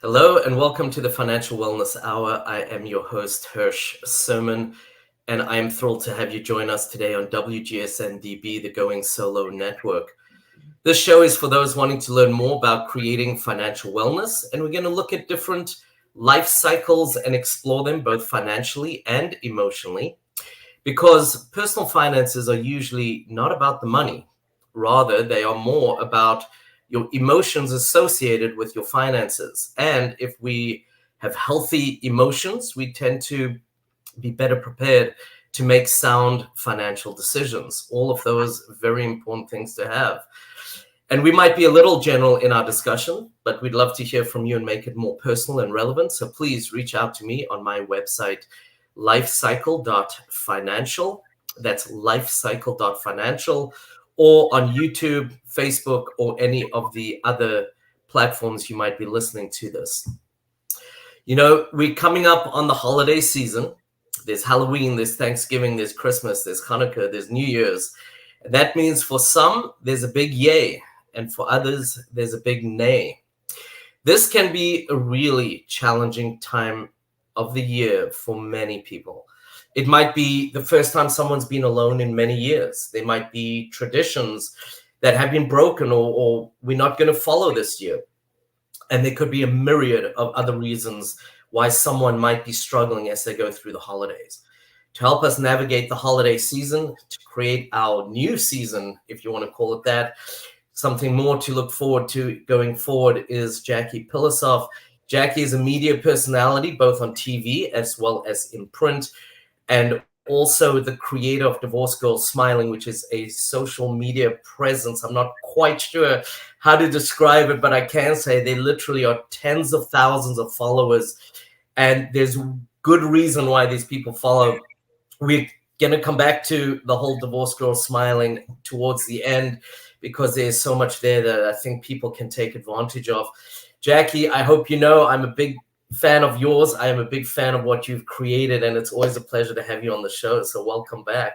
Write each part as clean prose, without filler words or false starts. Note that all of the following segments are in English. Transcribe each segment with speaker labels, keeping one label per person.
Speaker 1: Hello and welcome to the Financial Wellness Hour. I am your host, Hirsch Serman, and I am thrilled to have you join us today on WGSN-DB, the Going Solo Network. This show is for those wanting to learn more about creating financial wellness, and we're going to look at different life cycles and explore them both financially and emotionally, because personal finances are usually not about the money. Rather, they are more about your emotions associated with your finances. And if we have healthy emotions, we tend to be better prepared to make sound financial decisions. All of those very important things to have. And we might be a little general in our discussion, but we'd love to hear from you and make it more personal and relevant. So please reach out to me on my website, lifecycle.financial. That's lifecycle.financial. Or on YouTube, Facebook, or any of the other platforms you might be listening to this. You know, we're coming up on the holiday season. There's Halloween, there's Thanksgiving, there's Christmas, there's Hanukkah, there's New Year's. And that means for some, there's a big yay, and for others, there's a big nay. This can be a really challenging time of the year for many people. It might be the first time someone's been alone in many years. There might be traditions that have been broken or we're not going to follow this year. And there could be a myriad of other reasons why someone might be struggling as they go through the holidays. To help us navigate the holiday season, to create our new season, if you want to call it that, something more to look forward to going forward is Jackie Pilossoph. Jackie is a media personality, both on TV as well as in print, and also the creator of Divorce Girls Smiling, which is a social media presence. I'm not quite sure how to describe it, but I can say they literally are tens of thousands of followers. And there's good reason why these people follow. We're going to come back to the whole Divorce Girls Smiling towards the end, because there's so much there that I think people can take advantage of. Jackie, I hope you know I'm a big fan of yours. I am a big fan of what you've created, and it's always a pleasure to have you on the show. So welcome back.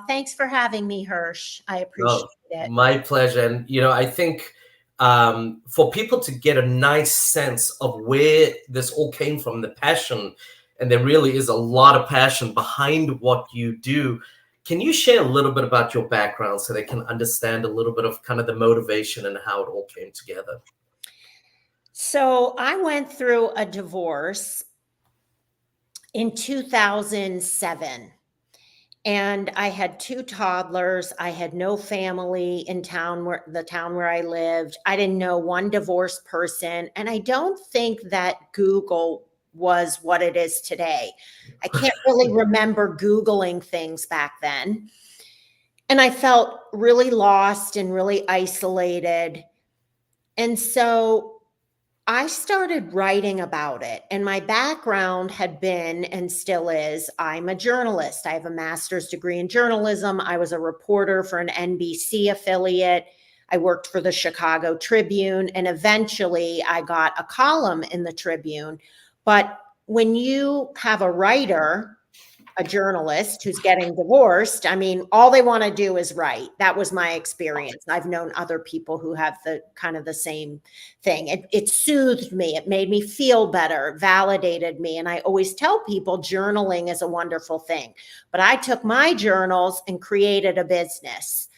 Speaker 2: Thanks for having me, Hirsch. I appreciate it.
Speaker 1: My pleasure. And, you know, I think for people to get a nice sense of where this all came from, the passion, and there really is a lot of passion behind what you do. Can you share a little bit about your background so they can understand a little bit of kind of the motivation and how it all came together?
Speaker 2: So I went through a divorce in 2007, and I had two toddlers. I had no family in the town where I lived. I didn't know one divorced person, and I don't think that Google was what it is today. I can't really remember Googling things back then. And I felt really lost and really isolated. And so I started writing about it, and my background had been and still is, I'm a journalist. I have a master's degree in journalism. I was a reporter for an NBC affiliate. I worked for the Chicago Tribune, and eventually I got a column in the Tribune. But when you have a writer, a journalist who's getting divorced, I mean, all they want to do is write. That was my experience. I've known other people who have the kind of the same thing. It soothed me. It made me feel better, validated me. And I always tell people journaling is a wonderful thing. But I took my journals and created a business.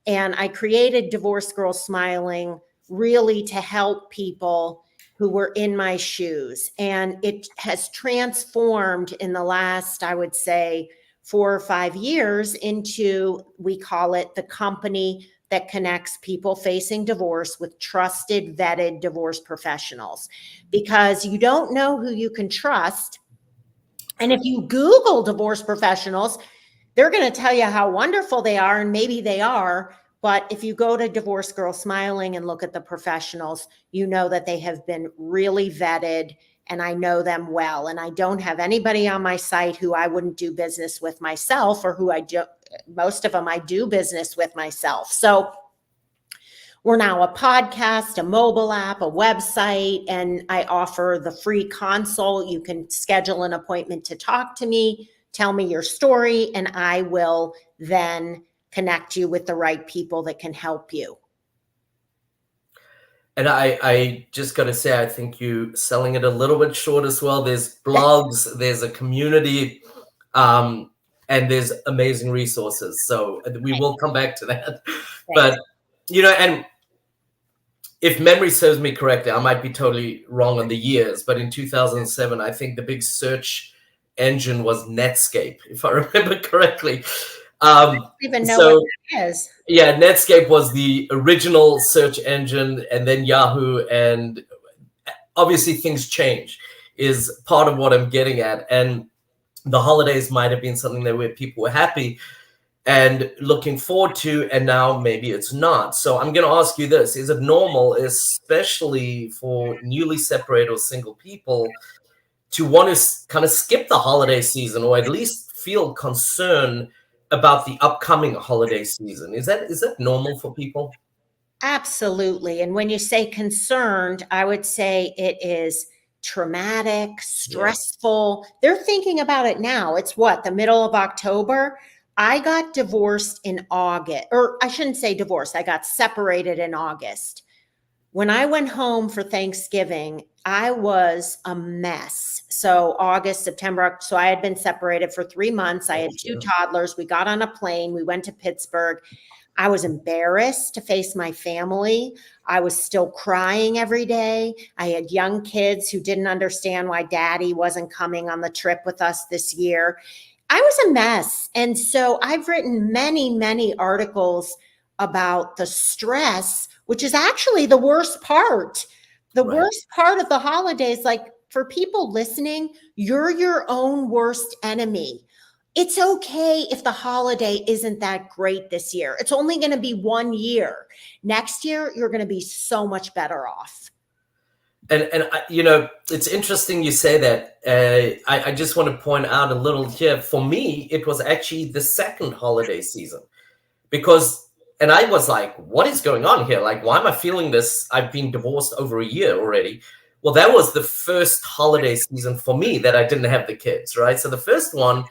Speaker 2: And I created Divorce Girls Smiling really to help people who were in my shoes. And it has transformed in the last, I would say, 4 or 5 years into, we call it the company that connects people facing divorce with trusted, vetted divorce professionals. Because you don't know who you can trust. And if you Google divorce professionals, they're going to tell you how wonderful they are, and maybe they are. But if you go to Divorce Girls Smiling and look at the professionals, you know that they have been really vetted, and I know them well. And I don't have anybody on my site who I wouldn't do business with myself, or who most of them I do business with myself. So we're now a podcast, a mobile app, a website, and I offer the free consult. You can schedule an appointment to talk to me, tell me your story, and I will then connect you with the right people that can help you.
Speaker 1: And I just got to say, I think you selling it a little bit short as well. There's blogs, there's a community, and there's amazing resources. So we will come back to that. But, and if memory serves me correctly, I might be totally wrong on the years, but in 2007, I think the big search engine was Netscape, if I remember correctly.
Speaker 2: I don't even know what that is.
Speaker 1: Yeah, Netscape was the original search engine, and then Yahoo, and obviously things change is part of what I'm getting at. And the holidays might have been something that where people were happy and looking forward to, and now maybe it's not. So I'm going to ask you this: is it normal, especially for newly separated or single people, to want to kind of skip the holiday season, or at least feel concern about the upcoming holiday season? Is that normal for people?
Speaker 2: Absolutely. And when you say concerned, I would say it is traumatic, stressful. Yeah. They're thinking about it now. It's what, the middle of October? I got divorced in August, or I shouldn't say divorced. I got separated in August. When I went home for Thanksgiving, I was a mess. So August, September, so I had been separated for 3 months. I had 2 toddlers. We got on a plane. We went to Pittsburgh. I was embarrassed to face my family. I was still crying every day. I had young kids who didn't understand why daddy wasn't coming on the trip with us this year. I was a mess. And so I've written many, many articles about the stress, which is actually the worst part. The worst part of the holidays, like for people listening, you're your own worst enemy. It's okay if the holiday isn't that great this year. It's only going to be 1 year. Next year, you're going to be so much better off.
Speaker 1: And it's interesting you say that. I just want to point out a little here. For me, it was actually the second holiday season and I was like, what is going on here? Like, why am I feeling this? I've been divorced over a year already. Well, that was the first holiday season for me that I didn't have the kids, right? So the first one,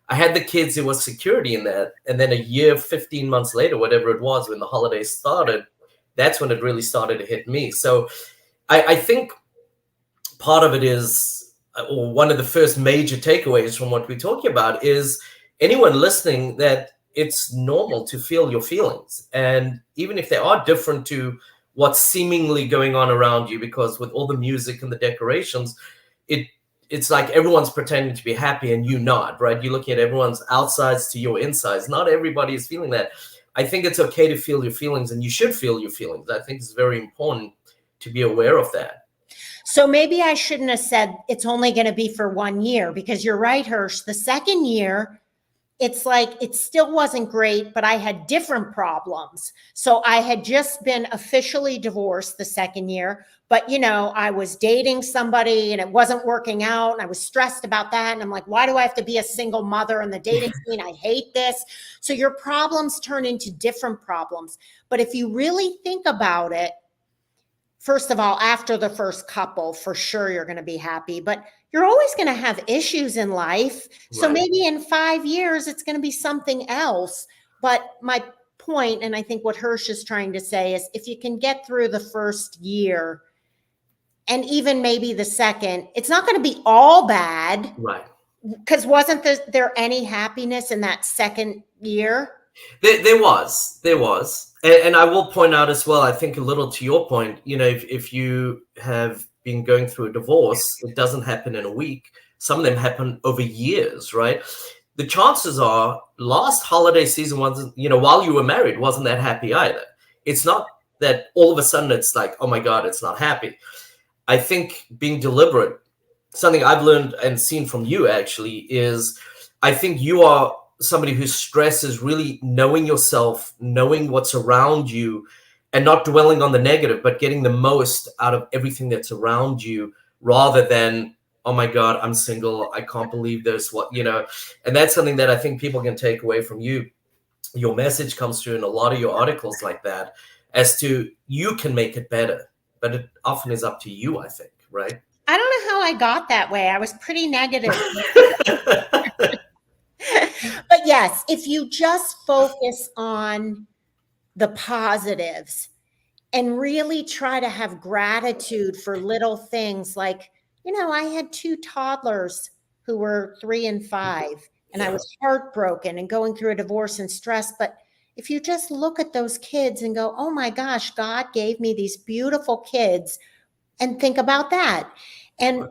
Speaker 1: I had the kids, there was security in that. And then a year, 15 months later, whatever it was, when the holidays started, that's when it really started to hit me. So I think part of it is, or one of the first major takeaways from what we're talking about is anyone listening that it's normal to feel your feelings. And even if they are different to what's seemingly going on around you, because with all the music and the decorations, it's like everyone's pretending to be happy and you not, right? You're looking at everyone's outsides to your insides. Not everybody is feeling that. I think it's okay to feel your feelings, and you should feel your feelings. I think it's very important to be aware of that.
Speaker 2: So maybe I shouldn't have said it's only going to be for 1 year, because you're right, Hirsch. The second year, it's like it still wasn't great, but I had different problems. So I had just been officially divorced the second year, but I was dating somebody and it wasn't working out, and I was stressed about that. And I'm like, why do I have to be a single mother in the dating scene? I hate this. So your problems turn into different problems. But if you really think about it, first of all, after the first couple, for sure, you're going to be happy, but you're always going to have issues in life. So maybe in 5 years, it's going to be something else. But my point, and I think what Hirsch is trying to say, is if you can get through the first year and even maybe the second, it's not going to be all bad.
Speaker 1: Right.
Speaker 2: Because wasn't there any happiness in that second year?
Speaker 1: There was. And I will point out as well, I think a little to your point, if you have been going through a divorce, it doesn't happen in a week. Some of them happen over years, right? The chances are last holiday season wasn't, while you were married, wasn't that happy either. It's not that all of a sudden it's like, oh my God, it's not happy. I think being deliberate, something I've learned and seen from you actually is, I think you are somebody whose stress is really knowing yourself, knowing what's around you, and not dwelling on the negative, but getting the most out of everything that's around you, rather than, oh my God, I'm single, I can't believe this, and that's something that I think people can take away from you. Your message comes through in a lot of your articles like that, as to you can make it better, but it often is up to you, I think, right?
Speaker 2: I don't know how I got that way. I was pretty negative. But yes, if you just focus on the positives and really try to have gratitude for little things like, I had 2 toddlers who were 3 and 5, and I was heartbroken and going through a divorce and stress. But if you just look at those kids and go, oh my gosh, God gave me these beautiful kids, and think about that. And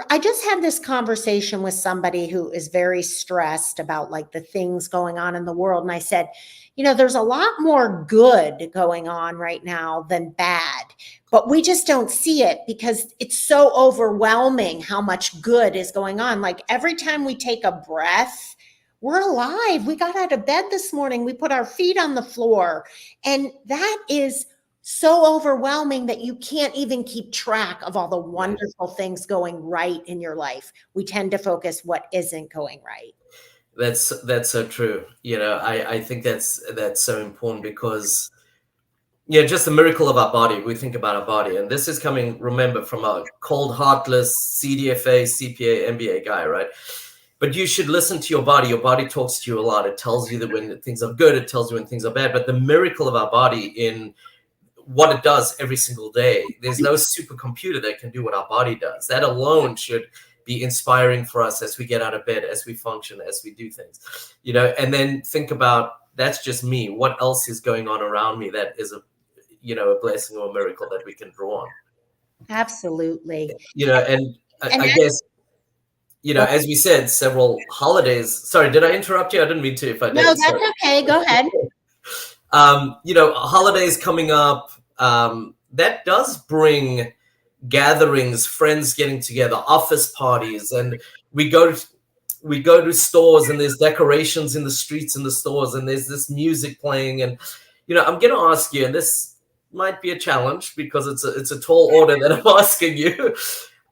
Speaker 2: I just had this conversation with somebody who is very stressed about like the things going on in the world. And I said, there's a lot more good going on right now than bad, but we just don't see it because it's so overwhelming how much good is going on. Like every time we take a breath, we're alive. We got out of bed this morning. We put our feet on the floor. And that is so overwhelming that you can't even keep track of all the wonderful things going right in your life. We tend to focus what isn't going right.
Speaker 1: That's so true. I think that's so important because just the miracle of our body. We think about our body, and this is coming, remember, from a cold, heartless CDFA, CPA, MBA guy, right? But you should listen to your body. Your body talks to you a lot. It tells you that when things are good, it tells you when things are bad. But the miracle of our body in what it does every single day, there's no supercomputer that can do what our body does. That alone should be inspiring for us as we get out of bed, as we function, as we do things, and then think about, that's just me. What else is going on around me that is a blessing or a miracle that we can draw on?
Speaker 2: Absolutely.
Speaker 1: And I guess, as we said, several holidays. Sorry, did I interrupt you? I didn't mean to. If I did,
Speaker 2: no, that's okay. Go ahead.
Speaker 1: Holidays coming up, that does bring gatherings, friends getting together, office parties, and we go to stores and there's decorations in the streets and the stores and there's this music playing. And I'm going to ask you, and this might be a challenge because it's a tall order that I'm asking you.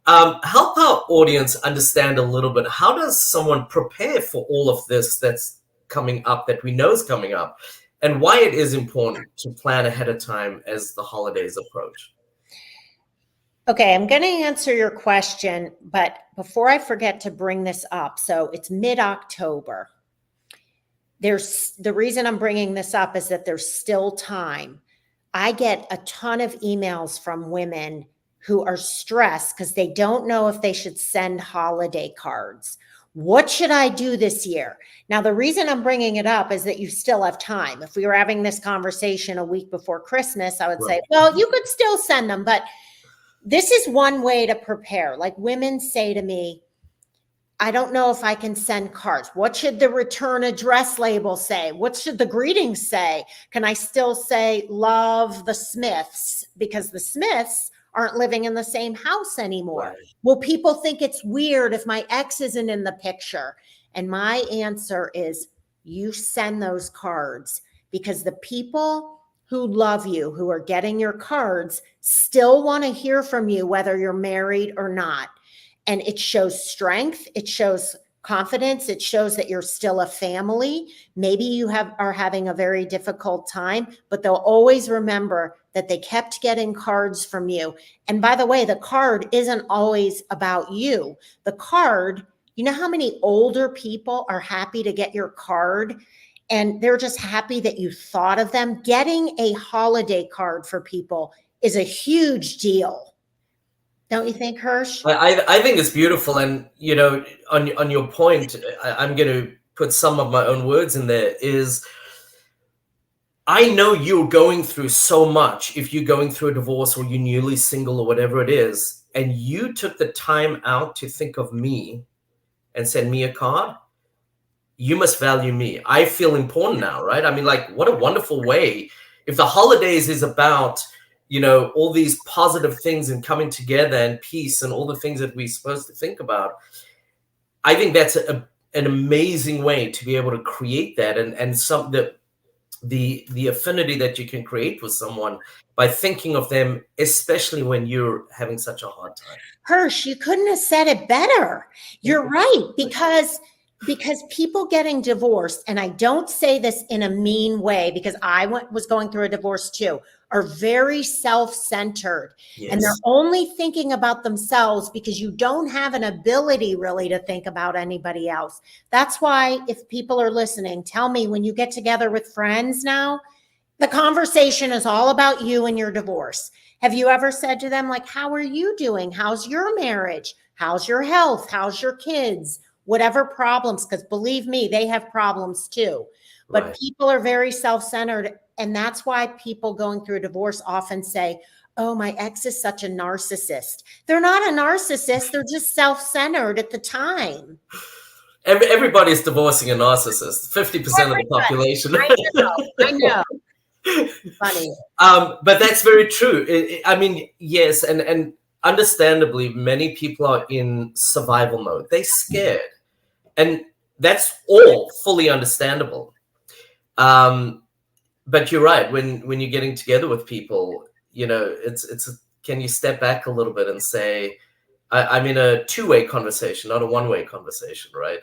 Speaker 1: Help our audience understand a little bit, how does someone prepare for all of this that's coming up, that we know is coming up, and why it is important to plan ahead of time as the holidays approach?
Speaker 2: Okay, I'm going to answer your question, but before I forget to bring this up, so it's mid-October. The reason I'm bringing this up is that there's still time. I get a ton of emails from women who are stressed because they don't know if they should send holiday cards. What should I do this year? Now, the reason I'm bringing it up is that you still have time. If we were having this conversation a week before Christmas, I would say, well, you could still send them, but this is one way to prepare. Like women say to me, I don't know if I can send cards. What should the return address label say? What should the greetings say? Can I still say love the Smiths? Because the Smiths aren't living in the same house anymore. Right. Will people think it's weird if my ex isn't in the picture? And my answer is, you send those cards, because the people who love you, who are getting your cards, still want to hear from you, whether you're married or not. And it shows strength. It shows confidence. It shows that you're still a family. Maybe you are having a very difficult time, but they'll always remember that they kept getting cards from you. And by the way, the card isn't always about you. The card, you know how many older people are happy to get your card? And they're just happy that you thought of them. Getting a holiday card for people is a huge deal. Don't you think, Hirsch?
Speaker 1: I think it's beautiful. And, on your point, I'm going to put some of my own words in there, is I know you're going through so much. If you're going through a divorce or you're newly single or whatever it is, and you took the time out to think of me and send me a card, you must value me. I feel important now, right? I mean, like, what a wonderful way. If the holidays is about, all these positive things and coming together and peace and all the things that we're supposed to think about, I think that's an amazing way to be able to create that, and some the affinity that you can create with someone by thinking of them, especially when you're having such a hard time.
Speaker 2: Hirsch, you couldn't have said it better. You're right, because people getting divorced, and I don't say this in a mean way because I was going through a divorce too, are very self-centered. Yes. And they're only thinking about themselves because you don't have an ability really to think about anybody else. That's why, if people are listening, tell me, when you get together with friends now, The conversation is all about you and your divorce. Have you ever said to them, like, how are you doing? How's your marriage? How's your health? How's your kids? Whatever problems, because believe me, they have problems too. But
Speaker 1: Right.
Speaker 2: people are very self-centered. And that's why people going through a divorce often say, oh, my ex is such a narcissist. They're not a narcissist. They're just self-centered at the time.
Speaker 1: Everybody's divorcing a narcissist. 50% of the population.
Speaker 2: I know. Funny.
Speaker 1: But that's very true. I mean, yes, and understandably, many people are in survival mode. They're scared, and that's all fully understandable. But you're right. When you're getting together with people, you know, can you step back a little bit and say, I'm in a two-way conversation, not a one-way conversation, right?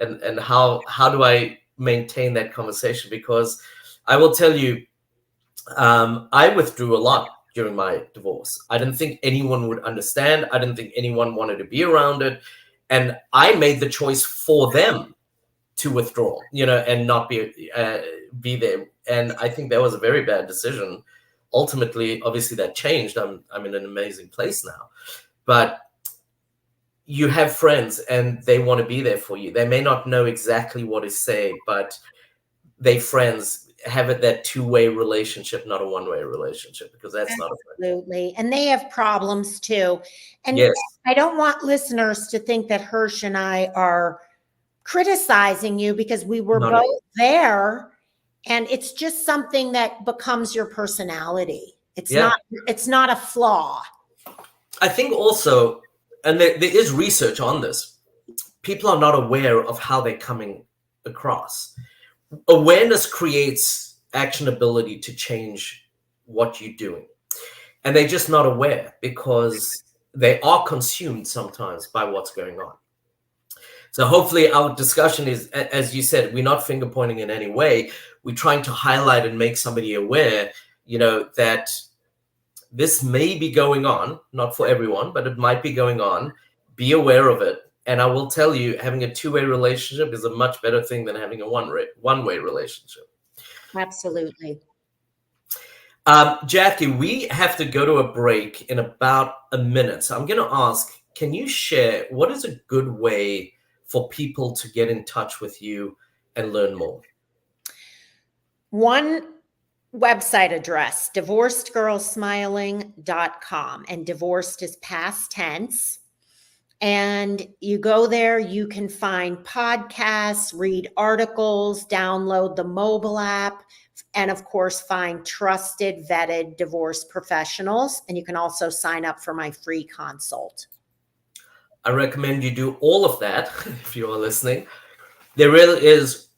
Speaker 1: And how do I maintain that conversation? Because I will tell you, I withdrew a lot during my divorce. I didn't think anyone would understand. I didn't think anyone wanted to be around it. And I made the choice for them to withdraw, you know, and not be there. And I think that was a very bad decision. Ultimately, obviously that changed. I'm in an amazing place now. But you have friends and they want to be there for you. They may not know exactly what to say, but they friends have that two-way relationship, not a one-way relationship, because that's
Speaker 2: absolutely. And they have problems too. And
Speaker 1: yes.
Speaker 2: I don't want listeners to think that Hirsch and I are criticizing you, because we were both there, and it's just something that becomes your personality. It's not a flaw.
Speaker 1: I think also, and there is research on this, people are not aware of how they're coming across. Awareness creates actionability to change what you're doing. And they're just not aware because they are consumed sometimes by what's going on. So hopefully our discussion is, as you said, we're not finger pointing in any way. We're trying to highlight and make somebody aware, you know, that this may be going on, not for everyone, but it might be going on. Be aware of it. And I will tell you, having a two-way relationship is a much better thing than having a one-way relationship.
Speaker 2: Absolutely.
Speaker 1: Jackie, we have to go to a break in about a minute. So I'm going to ask, can you share what is a good way for people to get in touch with you and learn more?
Speaker 2: One website address, divorcedgirlsmiling.com, and divorced is past tense. And you go there, you can find podcasts, read articles, download the mobile app, and of course, find trusted, vetted divorce professionals. And you can also sign up for my free consult.
Speaker 1: I recommend you do all of that if you are listening. There really is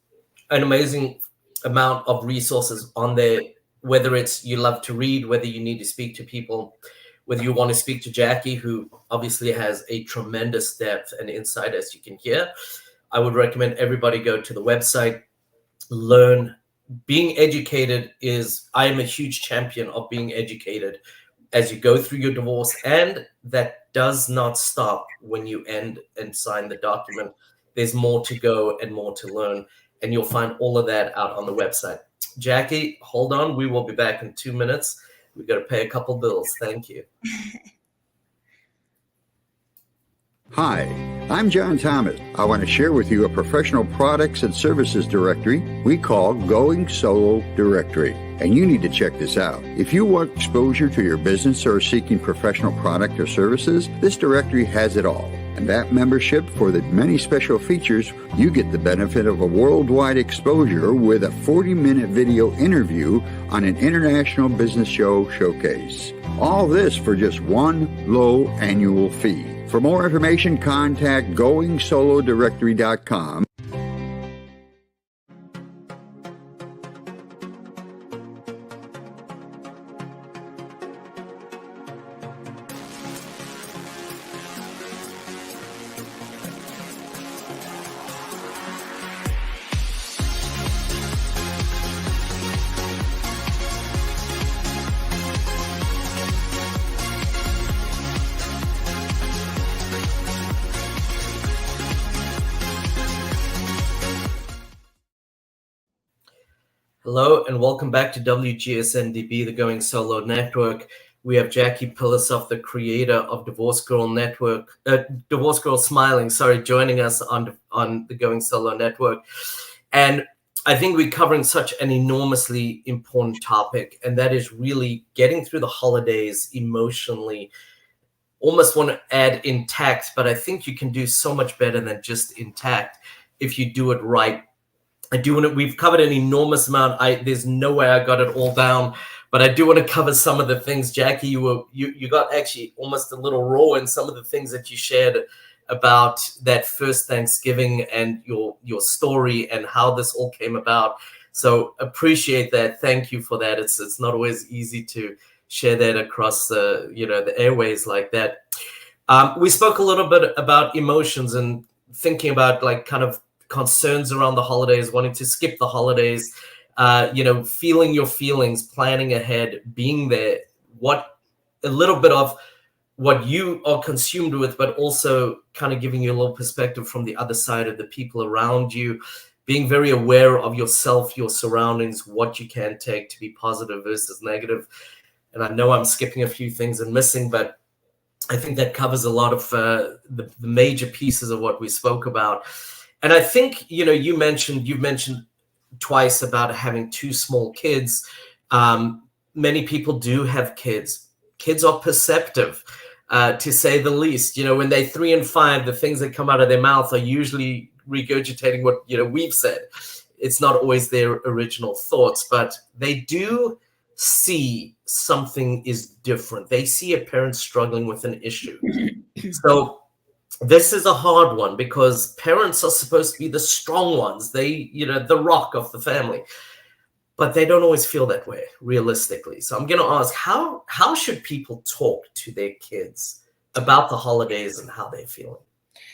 Speaker 1: an amazing amount of resources on there, whether it's you love to read, whether you need to speak to people, whether you want to speak to Jackie, who obviously has a tremendous depth and insight, as you can hear. I would recommend everybody go to the website, learn. Being educated I am a huge champion of being educated as you go through your divorce, and that does not stop when you end and sign the document. There's more to go and more to learn, and you'll find all of that out on the website. Jackie, hold on. We will be back in 2 minutes. We've got to pay a couple bills. Thank you.
Speaker 3: Hi, I'm John Thomas. I want to share with you a professional products and services directory we call Going Solo Directory. And you need to check this out. If you want exposure to your business or are seeking professional product or services, this directory has it all. And that membership, for the many special features, you get the benefit of a worldwide exposure with a 40-minute video interview on an international business show showcase. All this for just one low annual fee. For more information, contact GoingSoloDirectory.com.
Speaker 1: Hello and welcome back to WGSN-DB, the Going Solo Network. We have Jackie Pilossoph, the creator of Divorce Girl Network, Divorce Girl Smiling, joining us on the Going Solo Network. And I think we're covering such an enormously important topic, and that is really getting through the holidays emotionally. Almost want to add intact, but I think you can do so much better than just intact if you do it right. We've covered an enormous amount. There's no way I got it all down, but I do want to cover some of the things. Jackie, you got actually almost a little raw in some of the things that you shared about that first Thanksgiving and your story and how this all came about. So appreciate that. Thank you for that. It's not always easy to share that across the airways like that. We spoke a little bit about emotions and thinking about like kind of concerns around the holidays, wanting to skip the holidays, feeling your feelings, planning ahead, being there, a little bit of what you are consumed with, but also kind of giving you a little perspective from the other side of the people around you, being very aware of yourself, your surroundings, what you can take to be positive versus negative. And I know I'm skipping a few things and missing, but I think that covers a lot of the major pieces of what we spoke about. And I think, you've mentioned twice about having two small kids. Many people do have kids. Kids are perceptive, to say the least. When they're 3 and 5, the things that come out of their mouth are usually regurgitating what, we've said. It's not always their original thoughts, but they do see something is different. They see a parent struggling with an issue. So this is a hard one because parents are supposed to be the strong ones. They, the rock of the family, but they don't always feel that way realistically. So I'm going to ask, how should people talk to their kids about the holidays and how they're feeling?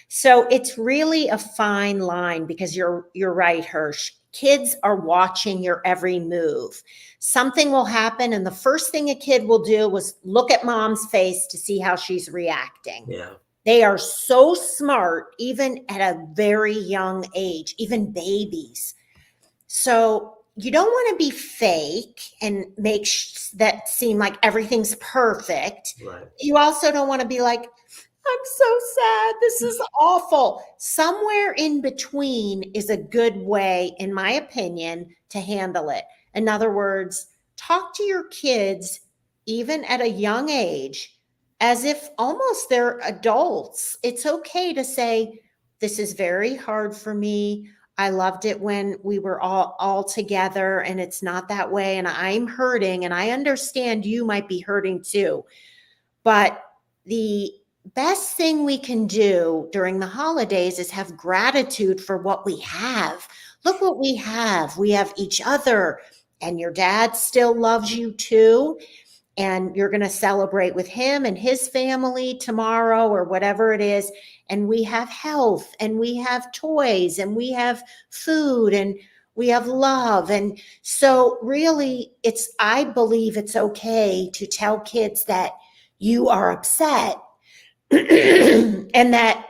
Speaker 2: So it's really a fine line because you're right, Hirsch. Kids are watching your every move. Something will happen, and the first thing a kid will do is look at mom's face to see how she's reacting.
Speaker 1: Yeah.
Speaker 2: They are so smart, even at a very young age, even babies. So you don't want to be fake and make that seem like everything's perfect.
Speaker 1: Right.
Speaker 2: You also don't want to be like, I'm so sad. This is awful. Somewhere in between is a good way, in my opinion, to handle it. In other words, talk to your kids, even at a young age, as if almost they're adults. It's okay to say, this is very hard for me. I loved it when we were all together, and it's not that way. And I'm hurting, and I understand you might be hurting too. But the best thing we can do during the holidays is have gratitude for what we have. Look what we have. We have each other, and your dad still loves you too. And you're going to celebrate with him and his family tomorrow or whatever it is. And we have health, and we have toys, and we have food, and we have love. And so really I believe it's okay to tell kids that you are upset and that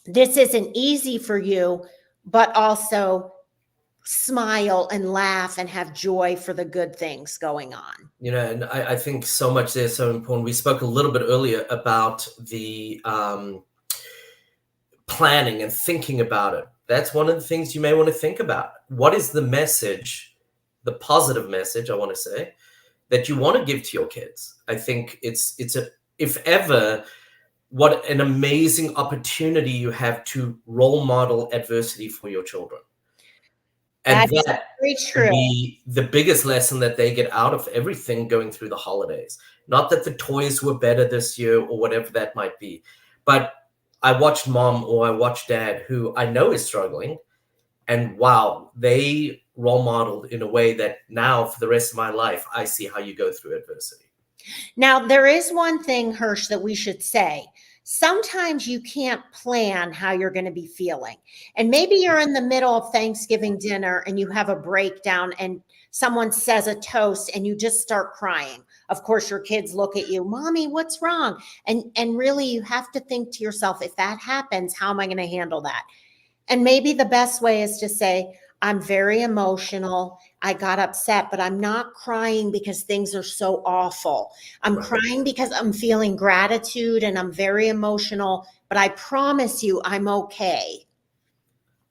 Speaker 2: this isn't easy for you, but also smile and laugh and have joy for the good things going on.
Speaker 1: And I think so much there is so important. We spoke a little bit earlier about the planning and thinking about it. That's one of the things you may want to think about. What is the message, the positive message, I want to say, that you want to give to your kids? I think if ever, what an amazing opportunity you have to role model adversity for your children. And that should be the biggest lesson that they get out of everything going through the holidays. Not that the toys were better this year or whatever that might be, but I watched mom or I watched dad who I know is struggling, and wow, they role modeled in a way that now for the rest of my life, I see how you go through adversity.
Speaker 2: Now, there is one thing, Hirsch, that we should say. Sometimes you can't plan how you're going to be feeling. And maybe you're in the middle of Thanksgiving dinner and you have a breakdown and someone says a toast and you just start crying. Of course, your kids look at you, Mommy, what's wrong? And really you have to think to yourself, if that happens, how am I going to handle that? And maybe the best way is to say, I'm very emotional. I got upset, but I'm not crying because things are so awful. I'm crying because I'm feeling gratitude and I'm very emotional, but I promise you I'm okay.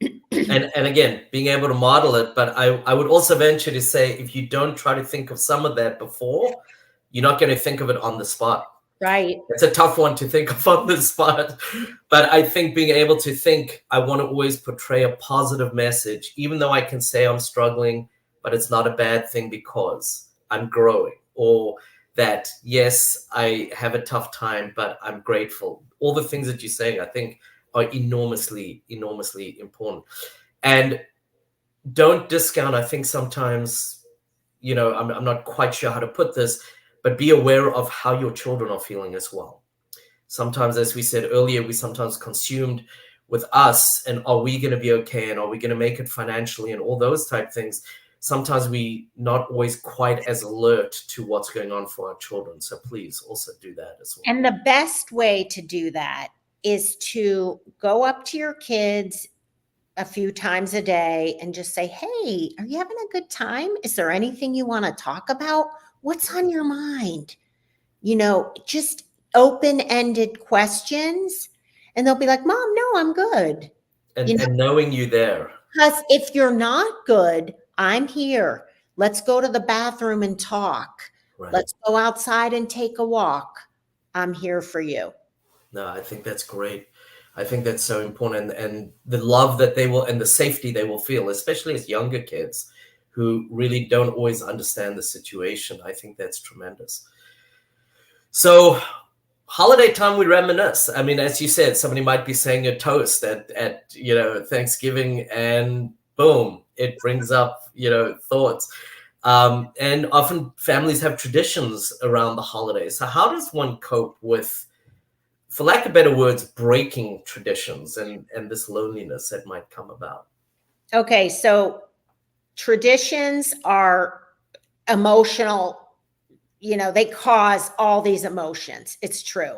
Speaker 1: And again, being able to model it, but I would also venture to say, if you don't try to think of some of that before, you're not going to think of it on the spot.
Speaker 2: Right.
Speaker 1: It's a tough one to think of on the spot. But I think being able to think, I want to always portray a positive message, even though I can say I'm struggling, but it's not a bad thing because I'm growing. Or that, yes, I have a tough time, but I'm grateful. All the things that you're saying, I think, are enormously, enormously important. And don't discount, I think sometimes, I'm not quite sure how to put this, but be aware of how your children are feeling as well. Sometimes, as we said earlier, we sometimes consumed with us and are we going to be okay? And are we going to make it financially and all those type things? Sometimes we not always quite as alert to what's going on for our children. So please also do that as well.
Speaker 2: And the best way to do that is to go up to your kids a few times a day and just say, hey, are you having a good time? Is there anything you want to talk about? What's on your mind? Just open-ended questions. And they'll be like, Mom, no, I'm good.
Speaker 1: And knowing you there.
Speaker 2: Because if you're not good, I'm here. Let's go to the bathroom and talk. Right. Let's go outside and take a walk. I'm here for you.
Speaker 1: No, I think that's great. I think that's so important. And the love that they will, and the safety they will feel, especially as younger kids who really don't always understand the situation. I think that's tremendous. So holiday time, we reminisce. I mean, as you said, somebody might be saying a toast at Thanksgiving, and boom, it brings up, thoughts. And often families have traditions around the holidays. So how does one cope with, for lack of better words, breaking traditions and this loneliness that might come about?
Speaker 2: Okay, so traditions are emotional. They cause all these emotions. It's true.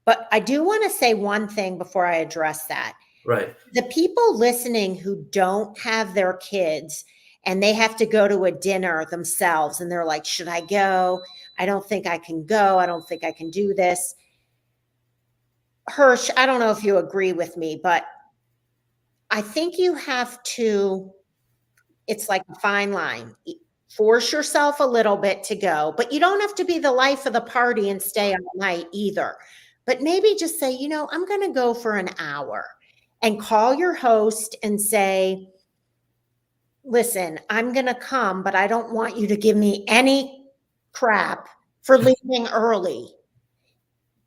Speaker 2: But I do want to say one thing before I address that.
Speaker 1: Right.
Speaker 2: The people listening who don't have their kids and they have to go to a dinner themselves and they're like, should I go? I don't think I can go. I don't think I can do this. Hirsch, I don't know if you agree with me, but I think you have to, it's like a fine line. Force yourself a little bit to go, but you don't have to be the life of the party and stay all night either. But maybe just say, I'm going to go for an hour, and call your host and say, listen, I'm going to come, but I don't want you to give me any crap for leaving early.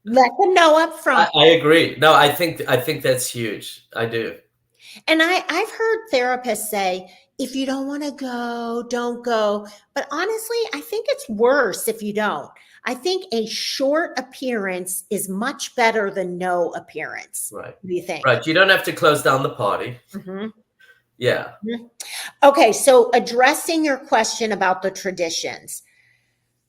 Speaker 2: Let them know up front.
Speaker 1: I agree. No, I think that's huge. I do.
Speaker 2: And I've heard therapists say, if you don't want to go, don't go. But honestly, I think it's worse if you don't. I think a short appearance is much better than no appearance.
Speaker 1: Right.
Speaker 2: What do you think?
Speaker 1: Right. You don't have to close down the party.
Speaker 2: Mm-hmm.
Speaker 1: Yeah.
Speaker 2: Mm-hmm. Okay. So addressing your question about the traditions.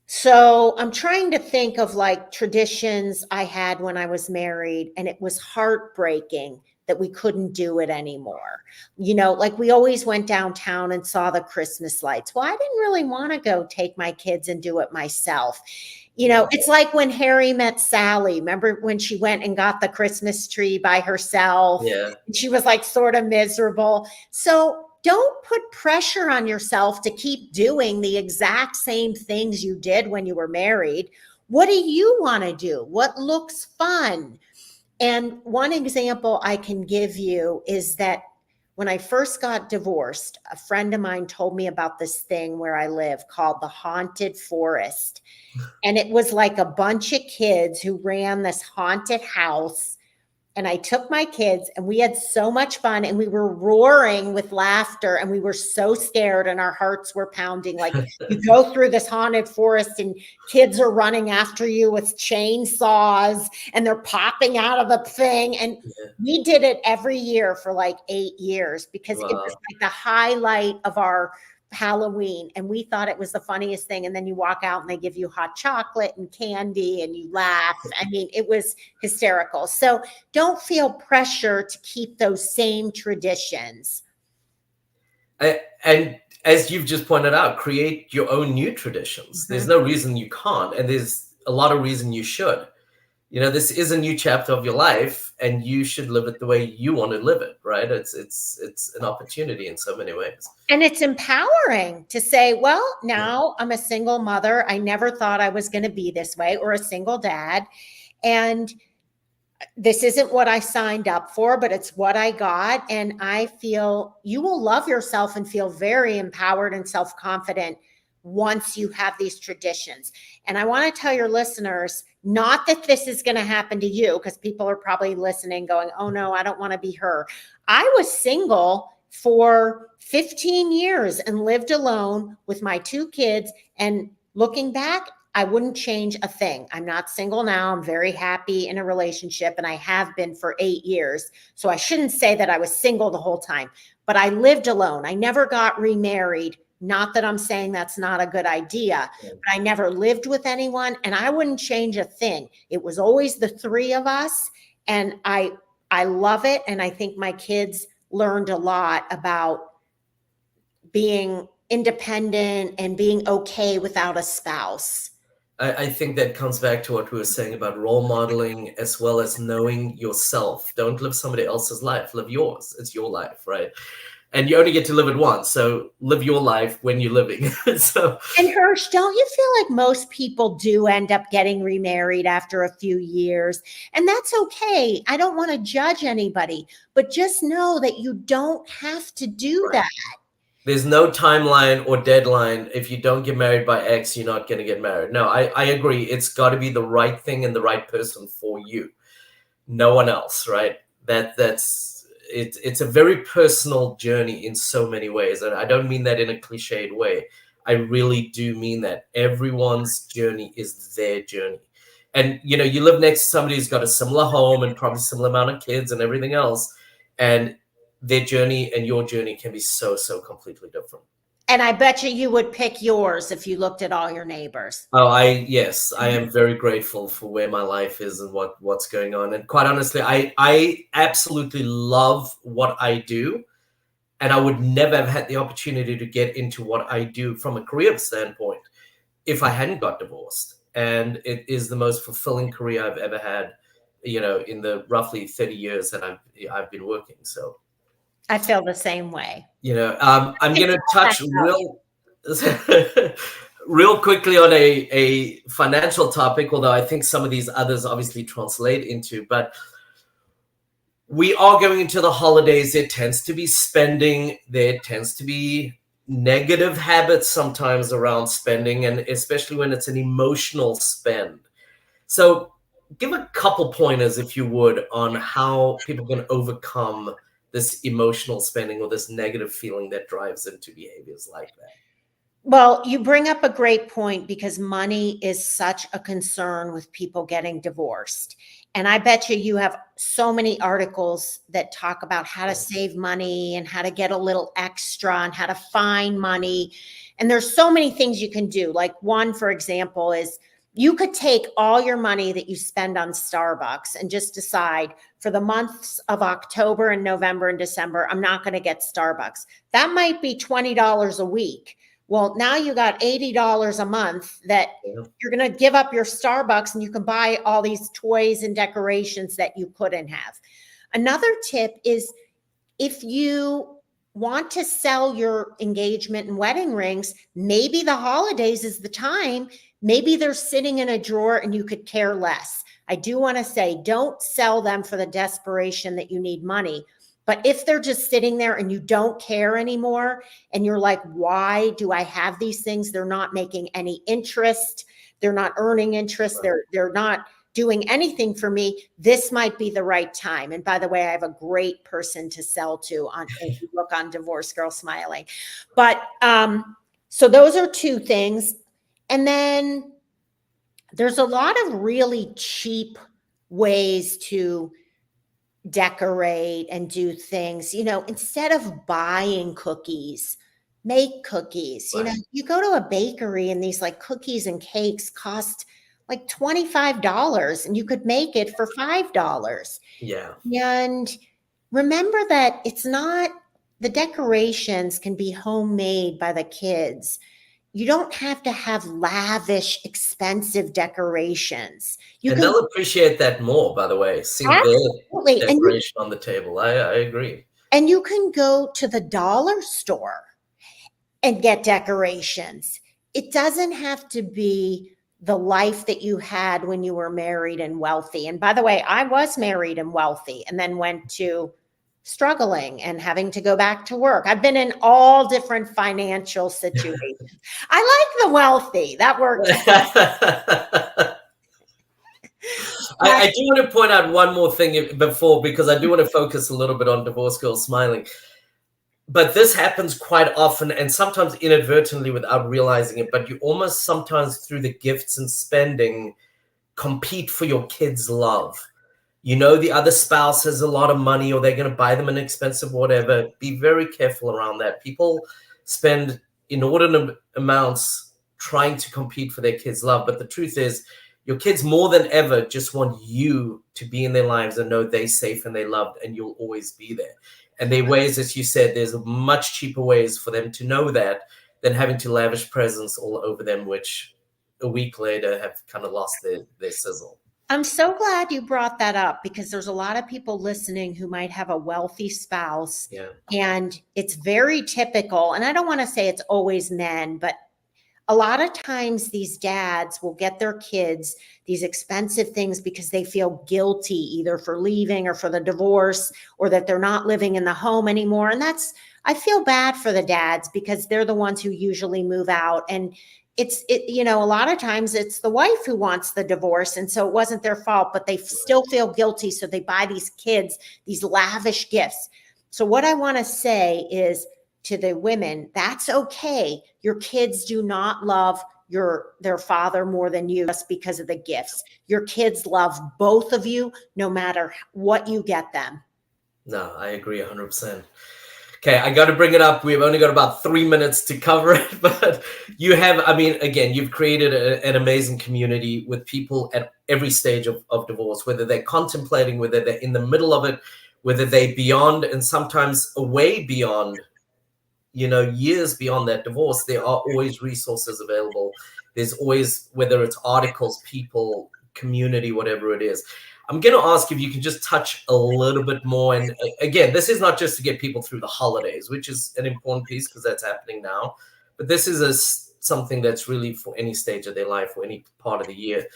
Speaker 2: So I'm trying to think of like traditions I had when I was married, and it was heartbreaking that we couldn't do it anymore. Like we always went downtown and saw the Christmas lights. Well, I didn't really want to go take my kids and do it myself. It's like when Harry met Sally. Remember when she went and got the Christmas tree by herself?
Speaker 1: Yeah.
Speaker 2: And she was like sort of miserable. So don't put pressure on yourself to keep doing the exact same things you did when you were married. What do you want to do? What looks fun? And one example I can give you is that when I first got divorced, a friend of mine told me about this thing where I live called the Haunted Forest. And it was like a bunch of kids who ran this haunted house. And I took my kids and we had so much fun and we were roaring with laughter and we were so scared and our hearts were pounding. Like you go through this haunted forest and kids are running after you with chainsaws and they're popping out of the thing. And we did it every year for like 8 years because it was like the highlight of our Halloween, and we thought it was the funniest thing. And then you walk out and they give you hot chocolate and candy and you laugh. I mean, it was hysterical. So don't feel pressure to keep those same traditions.
Speaker 1: And as you've just pointed out, create your own new traditions.
Speaker 2: Mm-hmm.
Speaker 1: There's no reason you can't, and there's a lot of reason you should. You know, this is a new chapter of your life, and you should live it the way you want to live it, right? It's an opportunity in so many ways.
Speaker 2: And it's empowering to say, well, now I'm a single mother. I never thought I was going to be this way, or a single dad. And this isn't what I signed up for, but it's what I got. And I feel you will love yourself and feel very empowered and self-confident once you have these traditions. And I want to tell your listeners, not that this is going to happen to you, because people are probably listening going, oh no, I don't want to be her. I was single for 15 years and lived alone with my 2 kids. And looking back, I wouldn't change a thing. I'm not single now. I'm very happy in a relationship, and I have been for 8 years. So I shouldn't say that I was single the whole time, but I lived alone. I never got remarried. Not that I'm saying that's not a good idea, but I never lived with anyone, and I wouldn't change a thing. It was always the 3 of us, and I love it. And I think my kids learned a lot about being independent and being okay without a spouse.
Speaker 1: I think that comes back to what we were saying about role modeling, as well as knowing yourself. Don't live somebody else's life. Live yours. It's your life, right? And you only get to live it once. So live your life when you're living. So,
Speaker 2: and Hirsch, don't you feel like most people do end up getting remarried after a few years? And that's okay. I don't want to judge anybody, but just know that you don't have to do that.
Speaker 1: There's no timeline or deadline. If you don't get married by X, you're not going to get married. No, I agree. It's got to be the right thing and the right person for you. No one else, right? It's a very personal journey in so many ways. And I don't mean that in a cliched way. I really do mean that. Everyone's journey is their journey. And, you know, you live next to somebody who's got a similar home and probably similar amount of kids and everything else. And their journey and your journey can be so completely different.
Speaker 2: And I bet you would pick yours if you looked at all your neighbors.
Speaker 1: Oh, yes, I am very grateful for where my life is and what's going on. And quite honestly, I absolutely love what I do. And I would never have had the opportunity to get into what I do from a career standpoint if I hadn't got divorced. And it is the most fulfilling career I've ever had, you know, in the roughly 30 years that I've been working. So
Speaker 2: I feel the same way.
Speaker 1: You know, I'm going to touch real quickly on a financial topic, although I think some of these others obviously translate into. But we are going into the holidays. There tends to be spending. There tends to be negative habits sometimes around spending, and especially when it's an emotional spend. So give a couple pointers, if you would, on how people can overcome this emotional spending or this negative feeling that drives into behaviors like that.
Speaker 2: Well, you bring up a great point, because money is such a concern with people getting divorced. And I bet you have so many articles that talk about how to save money and how to get a little extra and how to find money. And there's so many things you can do. Like one, for example, is you could take all your money that you spend on Starbucks and just decide for the months of October and November and December, I'm not going to get Starbucks. That might be $20 a week. Well, now you got $80 a month that you're going to give up your Starbucks, and you can buy all these toys and decorations that you couldn't have. Another tip is, if you want to sell your engagement and wedding rings, maybe the holidays is the time. Maybe they're sitting in a drawer and you could care less. I do want to say, don't sell them for the desperation that you need money. But if they're just sitting there and you don't care anymore, and you're like, why do I have these things? They're not making any interest. They're not earning interest. They're not doing anything for me. This might be the right time. And by the way, I have a great person to sell to on, if you look on Divorce Girl Smiling. But so those are two things. And then there's a lot of really cheap ways to decorate and do things. You know, instead of buying cookies, make cookies.
Speaker 1: Right.
Speaker 2: You know, you go to a bakery and these like cookies and cakes cost like $25, and you could make it for $5.
Speaker 1: Yeah.
Speaker 2: And remember that it's not the decorations can be homemade by the kids. You don't have to have lavish, expensive decorations.
Speaker 1: And they'll appreciate that more, by the way, seeing
Speaker 2: absolutely.
Speaker 1: their decoration on the table. I agree.
Speaker 2: And you can go to the dollar store and get decorations. It doesn't have to be the life that you had when you were married and wealthy. And by the way, I was married and wealthy and then went to struggling and having to go back to work. I've been in all different financial situations. I like the wealthy. That works.
Speaker 1: I do want to point out one more thing before, because I do want to focus a little bit on Divorce Girl Smiling. But this happens quite often and sometimes inadvertently without realizing it. But you almost sometimes through the gifts and spending compete for your kids' love. You know, the other spouse has a lot of money or they're going to buy them an expensive whatever. Be very careful around that. People spend inordinate amounts trying to compete for their kids' love. But the truth is, your kids more than ever just want you to be in their lives and know they're safe and they're loved and you'll always be there. And there are ways, as you said, there's much cheaper ways for them to know that than having to lavish presents all over them, which a week later have kind of lost their sizzle.
Speaker 2: I'm so glad you brought that up, because there's a lot of people listening who might have a wealthy spouse.
Speaker 1: Yeah.
Speaker 2: And it's very typical. And I don't want to say it's always men, but a lot of times these dads will get their kids these expensive things because they feel guilty either for leaving or for the divorce, or that they're not living in the home anymore. And I feel bad for the dads, because they're the ones who usually move out. And a lot of times it's the wife who wants the divorce. And so it wasn't their fault, but they still feel guilty. So they buy these kids these lavish gifts. So what I want to say is to the women, that's okay. Your kids do not love their father more than you just because of the gifts. Your kids love both of you, no matter what you get them.
Speaker 1: No, I agree 100%. Okay, I got to bring it up. We've only got about 3 minutes to cover it, but you've created an amazing community with people at every stage of divorce, whether they're contemplating, whether they're in the middle of it, whether they're beyond and sometimes way beyond, years beyond that divorce. There are always resources available. There's always, whether it's articles, people, community, whatever it is. I'm going to ask if you can just touch a little bit more. And again, this is not just to get people through the holidays, which is an important piece because that's happening now. But this is something that's really for any stage of their life or any part of the year.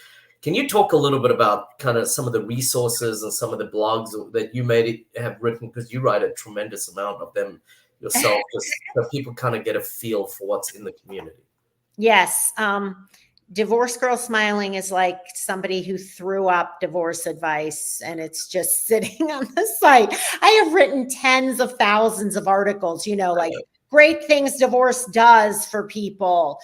Speaker 1: Can you talk a little bit about kind of some of the resources and some of the blogs that you have written, because you write a tremendous amount of them yourself, just so people kind of get a feel for what's in the community?
Speaker 2: Yes. Divorce Girl Smiling is like somebody who threw up divorce advice and it's just sitting on the site. I have written tens of thousands of articles, like great things divorce does for people.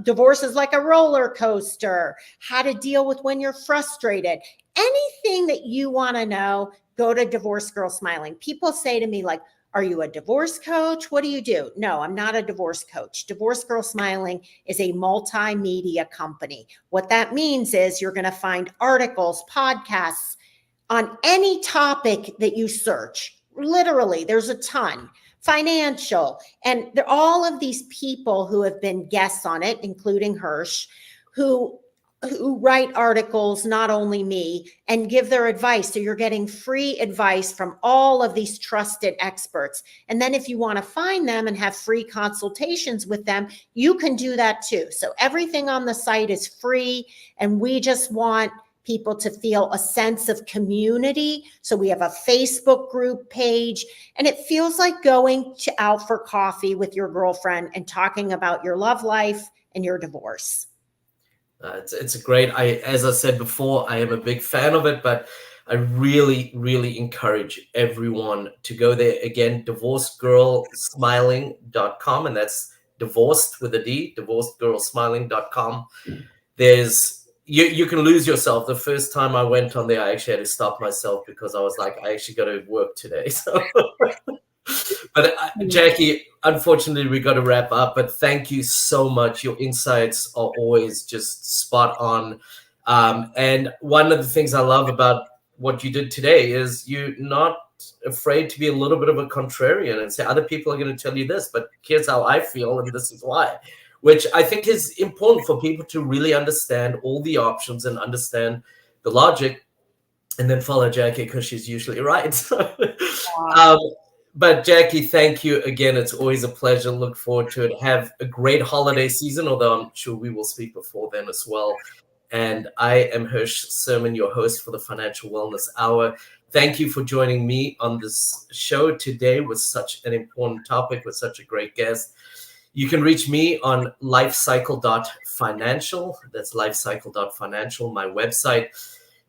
Speaker 2: Divorce is like a roller coaster, how to deal with when you're frustrated. Anything that you want to know, go to Divorce Girl Smiling. People say to me like, are you a divorce coach? What do you do? No, I'm not a divorce coach. Divorce Girl Smiling is a multimedia company. What that means is you're going to find articles, podcasts on any topic that you search. Literally, there's a ton. Financial. And all of these people who have been guests on it, including Hirsch, who write articles, not only me, and give their advice. So you're getting free advice from all of these trusted experts. And then if you want to find them and have free consultations with them, you can do that too. So everything on the site is free. And we just want people to feel a sense of community. So we have a Facebook group page, and it feels like going out for coffee with your girlfriend and talking about your love life and your divorce.
Speaker 1: It's a great, as I said before, I am a big fan of it, but I really, really encourage everyone to go there. Again, divorcedgirlsmiling.com, and that's divorced with a D, divorcedgirlsmiling.com. You can lose yourself. The first time I went on there, I actually had to stop myself because I was like, I actually got to work today. So, but Jackie, unfortunately, we got to wrap up. But thank you so much. Your insights are always just spot on. And one of the things I love about what you did today is you're not afraid to be a little bit of a contrarian and say other people are going to tell you this, but here's how I feel and this is why, which I think is important for people to really understand all the options and understand the logic, and then follow Jackie because she's usually right. But Jackie, thank you again. It's always a pleasure. Look forward to it. Have a great holiday season, although I'm sure we will speak before then as well. And I am Hirsch Serman, your host for the Financial Wellness Hour. Thank you for joining me on this show today with such an important topic, with such a great guest. You can reach me on lifecycle.financial. That's lifecycle.financial, my website.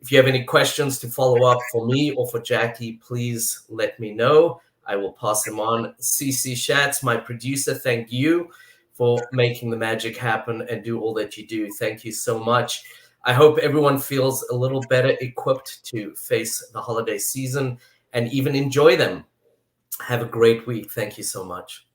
Speaker 1: If you have any questions to follow up for me or for Jackie, please let me know. I will pass them on. CC Schatz, my producer, thank you for making the magic happen and do all that you do. Thank you so much. I hope everyone feels a little better equipped to face the holiday season and even enjoy them. Have a great week. Thank you so much.